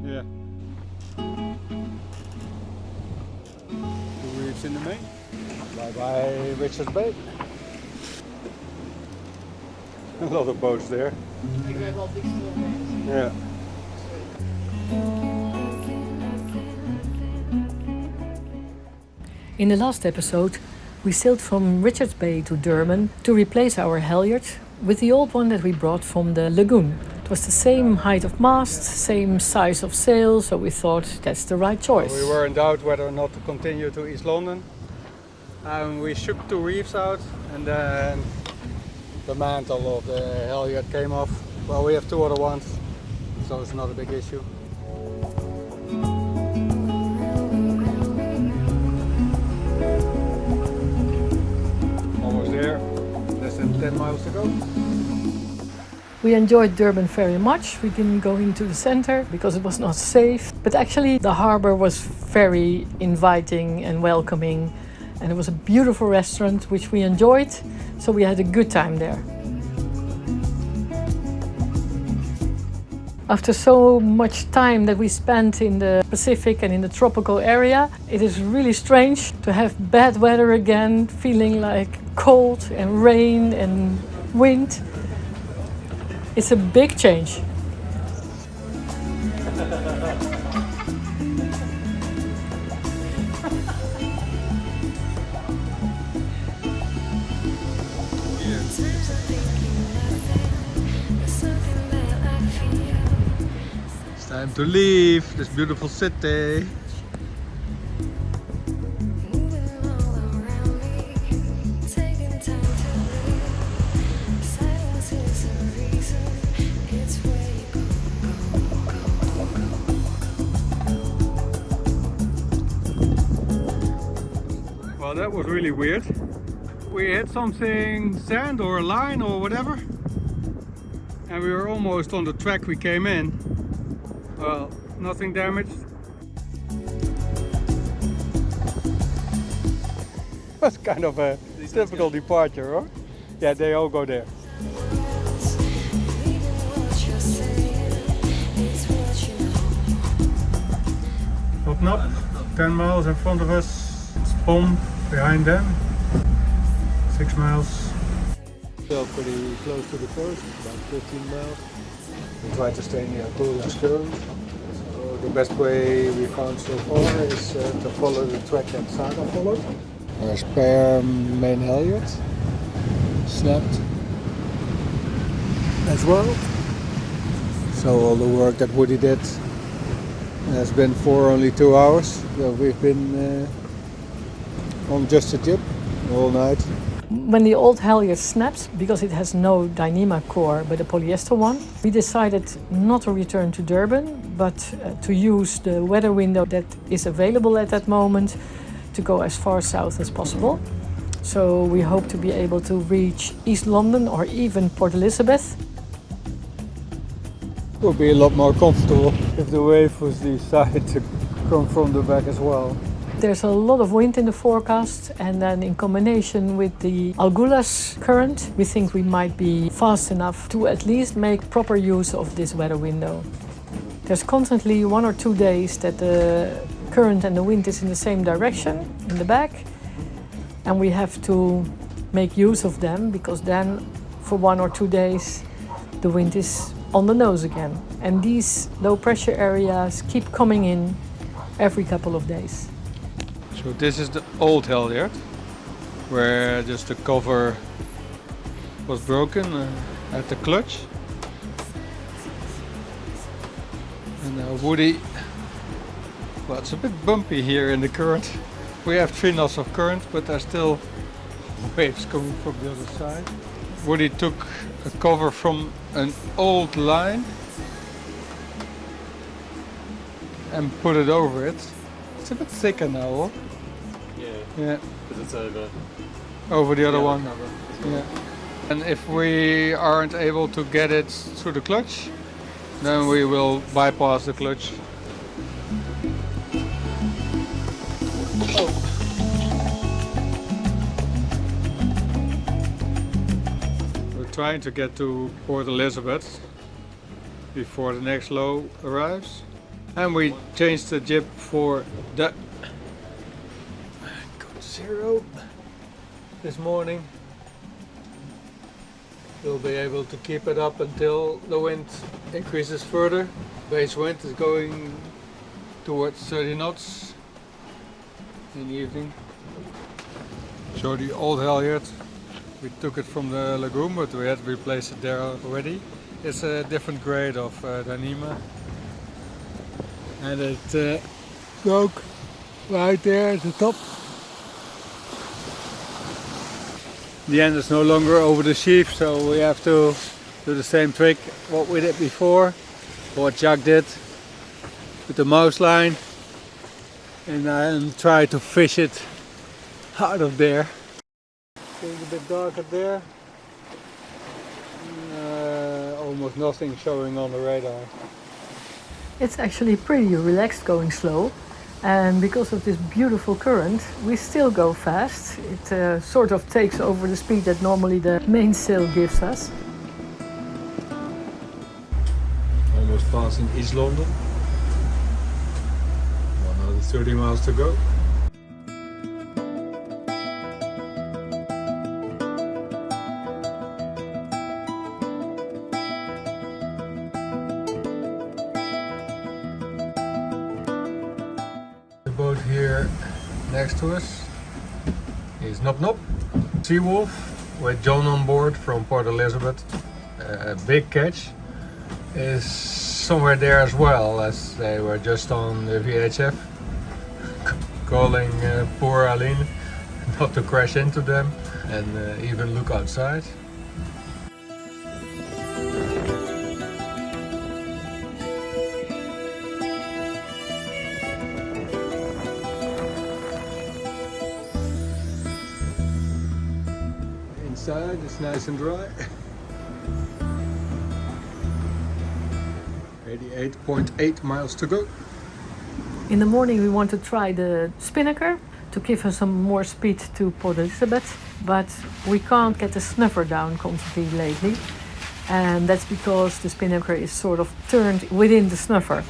Yeah. The reefs in the main. Bye bye Richards Bay. A lot of boats there. Yeah. In the last episode, we sailed from Richards Bay to Durban to replace our halyard with the old one that we brought from the lagoon. It was the same height of mast, same size of sail, so we thought that's the right choice. We were in doubt whether or not to continue to East London. We shook 2 reefs out and then the mantle of the halyard came off. Well, we have 2 other ones, so it's not a big issue. Almost there, less than 10 miles to go. We enjoyed Durban very much. We didn't go into the center because it was not safe. But actually the harbor was very inviting and welcoming. And it was a beautiful restaurant which we enjoyed. So we had a good time there. After so much time that we spent in the Pacific and in the tropical area, it is really strange to have bad weather again, feeling like cold and rain and wind. It's a big change. It's time to leave this beautiful city. Well, that was really weird. We hit something, sand or a line or whatever, and we were almost on the track we came in. Well, nothing damaged. That's kind of a typical departure, huh? Yeah, they all go there. Open up, 10 miles in front of us, Spon behind them, 6 miles. Still pretty close to the coast, about 15 miles. We try to stay near Greatcircle. So the best way we found so far is to follow the track that Saga followed. Our spare main halyard snapped as well. So all the work that Woody did has been for only 2 hours. So we've been on just a jib all night. When the old halyard snaps, because it has no Dyneema core but a polyester one, we decided not to return to Durban, but to use the weather window that is available at that moment to go as far south as possible. So we hope to be able to reach East London or even Port Elizabeth. It would be a lot more comfortable if the wave was decided to come from the back as well. There's a lot of wind in the forecast, and then in combination with the Algulas current, we think we might be fast enough to at least make proper use of this weather window. There's constantly 1 or 2 days that the current and the wind is in the same direction in the back, and we have to make use of them because then for 1 or 2 days the wind is on the nose again. And these low pressure areas keep coming in every couple of days. So this is the old halyard, where just the cover was broken at the clutch. And now Woody, well, it's a bit bumpy here in the current. We have 3 knots of current, but there's still waves coming from the other side. Woody took a cover from an old line and put it over it. It's a bit thicker now, huh? Yeah, because it's over the other one. cover. Yeah. And if we aren't able to get it through the clutch, then we will bypass the clutch. trying to get to Port Elizabeth before the next low arrives. And we changed the jib for the code 0 this morning. We'll be able to keep it up until the wind increases further. Base wind is going towards 30 knots in the evening. So the old halyard, we took it from the lagoon, but we had to replace it there already. It's a different grade of Dyneema, and it broke right there at the top. The end is no longer over the sheaf, so we have to do the same trick what we did before, what Jack did with the mouse line, and try to fish it out of there. It's a bit dark up there. Almost nothing showing on the radar. It's actually pretty relaxed going slow, and because of this beautiful current we still go fast. It sort of takes over the speed that normally the mainsail gives us. Almost passing East London. 130 miles to go. Boat here next to us is Nop Nop, Seawolf with John on board from Port Elizabeth. A big catch is somewhere there as well, as they were just on the VHF calling poor Aline not to crash into them and even look outside. Inside it's nice and dry. 88.8 miles to go. In the morning we want to try the Spinnaker to give us some more speed to Port Elizabeth, but we can't get the snuffer down constantly lately, and that's because the Spinnaker is sort of turned within the snuffer.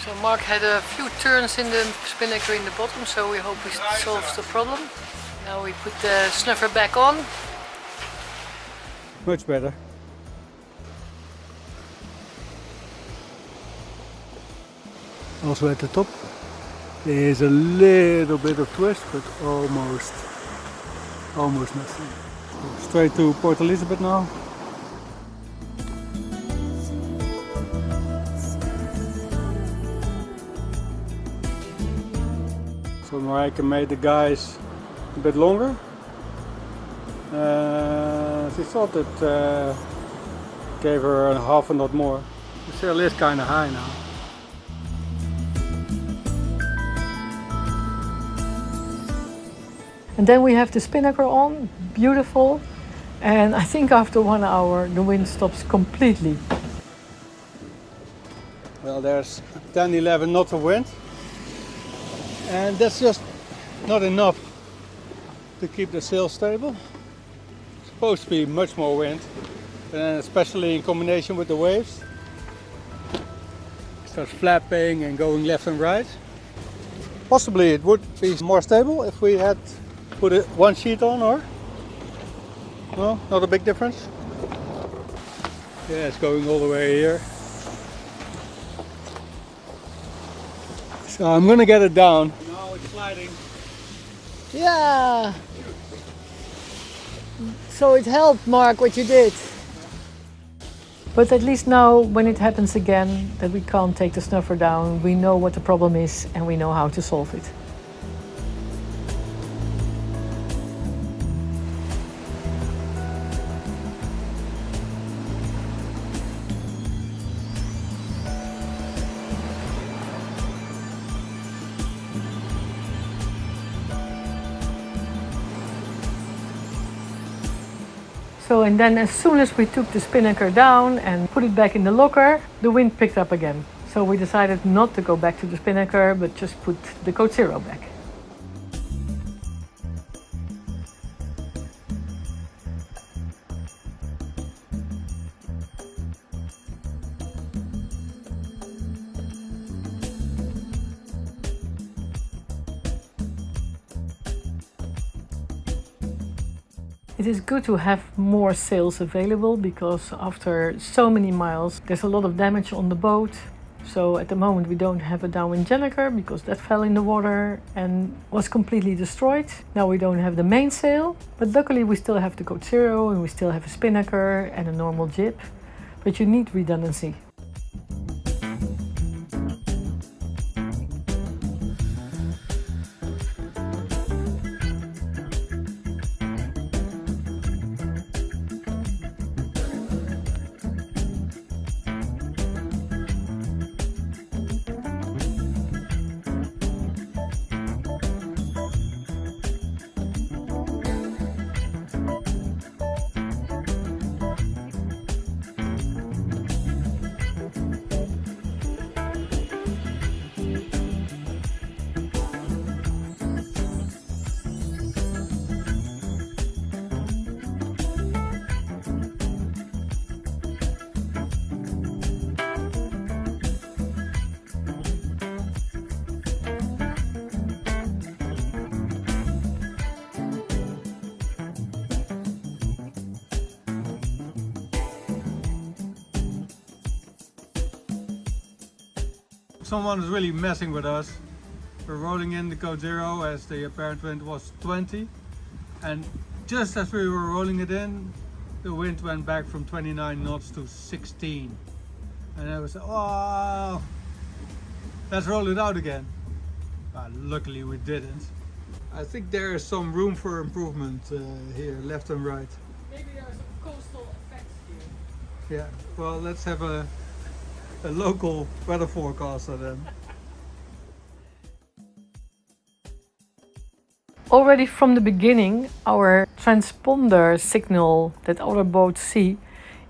So Mark had a few turns in the Spinnaker in the bottom, so we hope it solves the problem. Now we put the snuffer back on. Much better. Also at the top there is a little bit of twist, but almost nothing. So straight to Port Elizabeth now. So Marijke made the guys a bit longer. She thought it gave her half a knot more. The sail is kind of high now. And then we have the Spinnaker on, beautiful. And I think after 1 hour the wind stops completely. Well, there's 10-11 knots of wind. And that's just not enough to keep the sail stable. It's supposed to be much more wind, and especially in combination with the waves. It starts flapping and going left and right. Possibly it would be more stable if we had put one sheet on, or? No, not a big difference. Yeah, it's going all the way here. So I'm gonna get it down. No, it's sliding. Yeah! So it helped, Mark, what you did. But at least now, when it happens again, that we can't take the snuffer down, we know what the problem is and we know how to solve it. So, and then as soon as we took the Spinnaker down and put it back in the locker, the wind picked up again. So we decided not to go back to the Spinnaker, but just put the Code Zero back. It is good to have more sails available because after so many miles there's a lot of damage on the boat. So at the moment we don't have a downwind Spinnaker because that fell in the water and was completely destroyed. Now we don't have the mainsail, but luckily we still have the Code Zero and we still have a Spinnaker and a normal jib. But you need redundancy. Someone is really messing with us. We're rolling in the Code Zero as the apparent wind was 20, and just as we were rolling it in, the wind went back from 29 knots to 16. And I was, oh, let's roll it out again. But luckily we didn't. I think there is some room for improvement here, left and right. Maybe there are some coastal effects here. Yeah, well, let's have a local weather forecaster then. Already from the beginning, our transponder signal that other boats see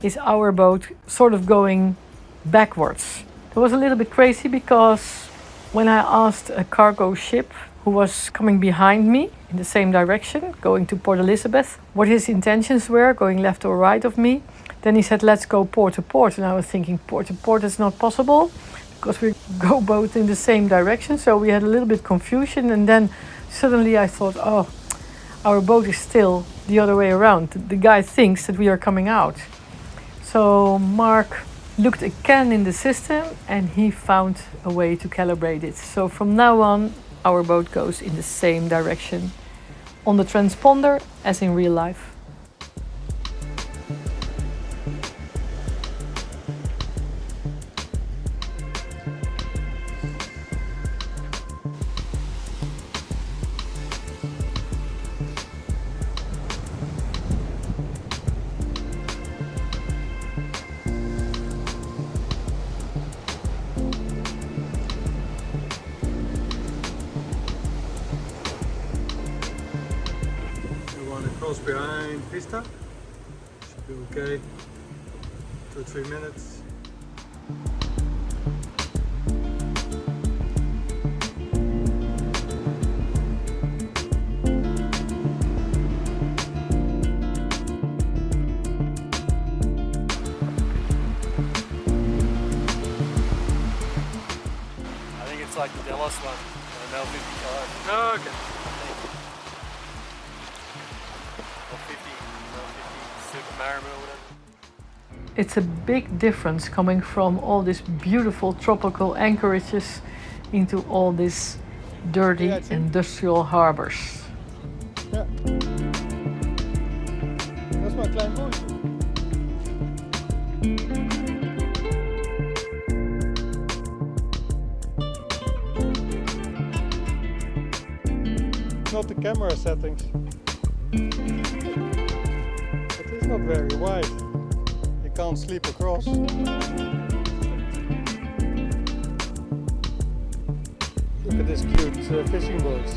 is our boat sort of going backwards. It was a little bit crazy because when I asked a cargo ship who was coming behind me in the same direction, going to Port Elizabeth, what his intentions were, going left or right of me, then he said, let's go port to port. And I was thinking, port to port is not possible because we go both in the same direction. So we had a little bit confusion. And then suddenly I thought, oh, our boat is still the other way around. The guy thinks that we are coming out. So Mark looked again in the system and he found a way to calibrate it. So from now on, our boat goes in the same direction on the transponder as in real life. Cross behind Vista. Should be okay. 2 or 3 minutes. I think it's like the Dallas one, no 55. Oh, okay. It's a big difference coming from all these beautiful tropical anchorages into all these dirty industrial harbors. Yeah. That's my klein bootje. Not the camera settings. It is not very wide. You can't sleep across. Look at this cute fishing boats.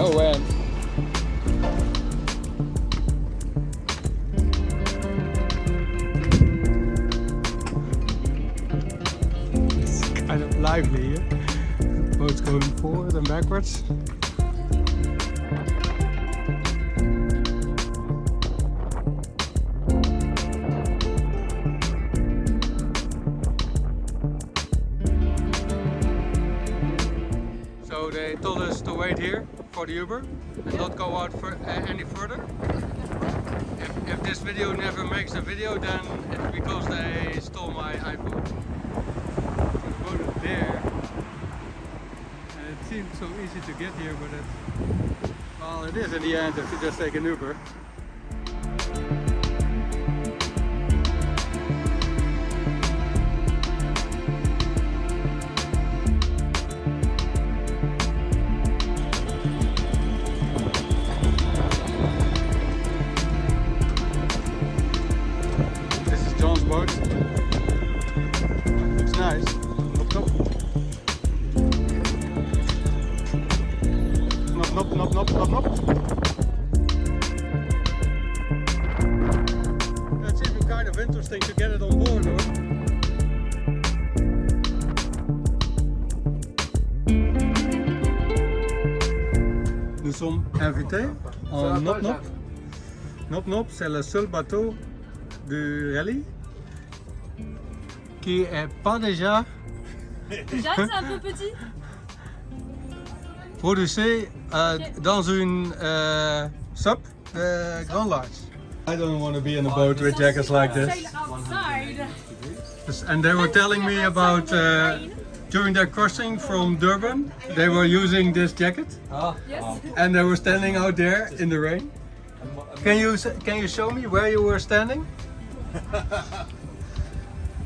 No end. It's kind of lively here. Boats going forward and backwards. So they told us to wait here for the Uber and not go out for any further. If this video never makes a video, then it's because they stole my iPhone. The boat is there. And it seemed so easy to get here, but well, it is in the end if you just take an Uber. Boat. Looks nice. Nop nop. Nop nop nop nop nop. That's even kind of interesting to get it on board, hoor. Nous sommes invités en Nop Nop. Nop Nop, c'est le seul bateau du rallye qui est pas déjà Déjà, c'est un peu petit. produit dans une sub Grand Large. I don't want to be in a boat with jackets like this. Outside. And they were telling me about during their crossing from Durban, they were using this jacket Yes. and they were standing out there in the rain. Can you show me where you were standing?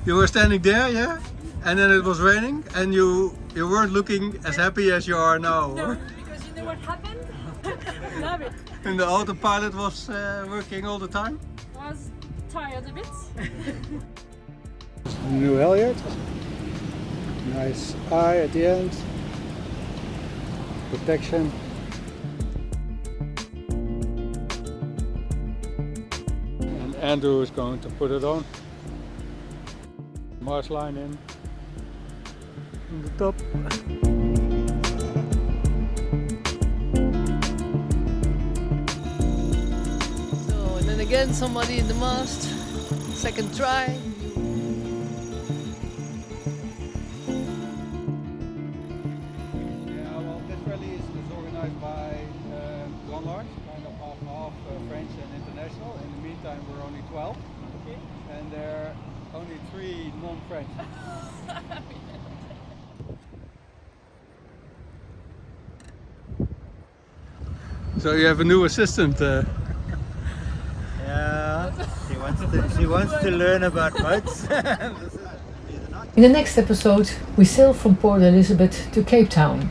You were standing there, yeah? And then it was raining and you weren't looking as happy as you are now. No, because you know what happened? Love it. And the autopilot was working all the time? I was tired a bit. New halyard. Nice eye at the end. Protection. And Andrew is going to put it on. Marsh line in the top. So, and then again, somebody in the mast. Second try. Yeah, well, this rally is organized by Grand Large, kind of half French and international. In the meantime, we're only 12, and there are only 3 non-French. So you have a new assistant. Yeah, she wants to learn about boats. In the next episode, we sail from Port Elizabeth to Cape Town.